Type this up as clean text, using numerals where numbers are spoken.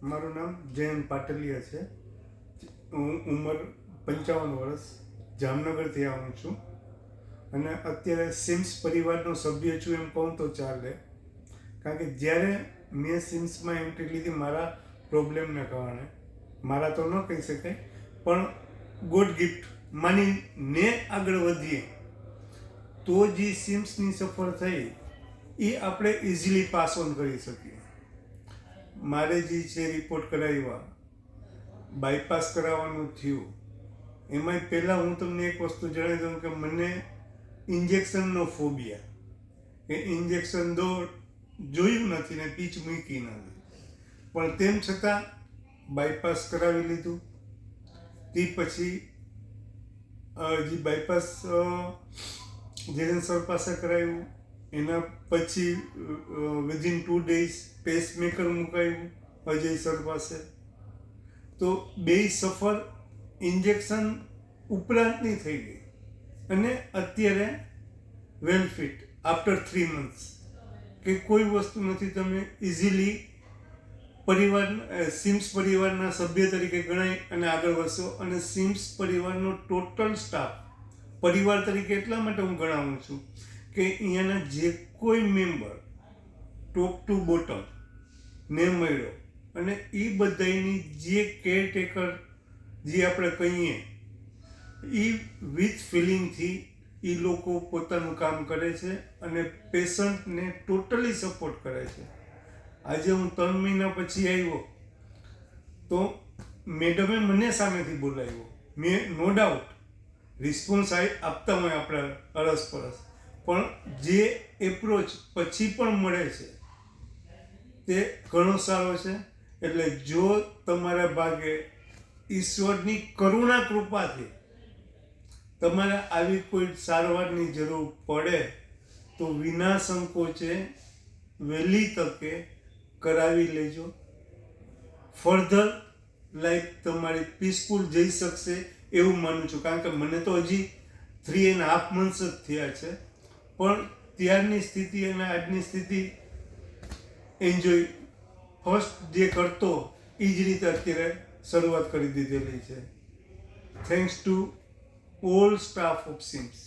મારું નામ જયંત પાટલિયા છે. હું ઉંમર 55 વર્ષ, જામનગરથી આવું છું અને અત્યારે સિમ્સ પરિવારનો સભ્ય છું એમ કહું તો ચાલે. કારણ કે જ્યારે મેં સિમ્સમાં એન્ટ્રી લીધી મારા પ્રોબ્લેમને કારણે, મારા તો ન કહી શકાય પણ ગોડ ગિફ્ટ માનીને આગળ વધીએ તો જે સિમ્સની સફર થઈ એ આપણે ઇઝીલી પાસ ઓન કરી શકીએ. મારે જે છે રિપોર્ટ કરાવ્યા, બાયપાસ કરાવવાનું થયું, એમાંય પહેલાં હું તમને એક વસ્તુ જણાવી દઉં કે મને ઇન્જેક્શનનો ફોબિયા, કે ઇન્જેક્શન જોયું નથી ને પીચ મૂકી નથી, પણ તેમ છતાં બાયપાસ કરાવી લીધું. તે પછી જે બાયપાસ જેન સર પાસે કરાવ્યું, એના પછી વિધિન 2 days પેસમેકર મુકાયું અજય સર પાસે. તો બેય સફર ઇન્જેક્શન ઉપરાંતની થઈ ગઈ અને અત્યારે વેલ ફિટ આફ્ટર 3 months. કે કોઈ વસ્તુ નથી, તમે ઇઝીલી સિમ્સ પરિવારના સભ્ય તરીકે ગણાય અને આગળ વધશો. અને સિમ્સ પરિવારનો ટોટલ સ્ટાફ પરિવાર તરીકે એટલા માટે હું ગણાવું છું કે અહીંયાના જે કોઈ મેમ્બર ટોપ ટુ બોટમ ને મળ્યો અને એ બધાની જે કેરટેકર જે આપણે કહીએ એ વિથ ફિલિંગથી એ લોકો પોતાનું કામ કરે છે અને પેશન્ટને ટોટલી સપોર્ટ કરે છે. આજે હું 3 મહિના પછી આવ્યો તો મેડમે મને સામેથી બોલાવ્યો. મેં નો ડાઉટ રિસ્પોન્સ આપતા હોય આપણે અરસપરસ, પણ જે એપ્રોચ પછી પણ મળે છે તે ઘણો સારો છે. એટલે જો તમારા ભાગે ઈશ્વરની કરુણા કૃપાથી તમારે આવી કોઈ સારવારની જરૂર પડે તો વિના સંકોચે વહેલી તકે કરાવી લેજો. ફર્ધર લાઈફ તમારી પીસફુલ જઈ શકશે એવું માનું છું. કારણ કે મને તો હજી 3.5 months જ થયા છે, પણ ત્યારની સ્થિતિ અને આજની સ્થિતિ એન્જોય ફર્સ્ટ જે કરતો એ જ રીતે અત્યારે શરૂઆત કરી દીધેલી છે. Thanks to all staff of seems.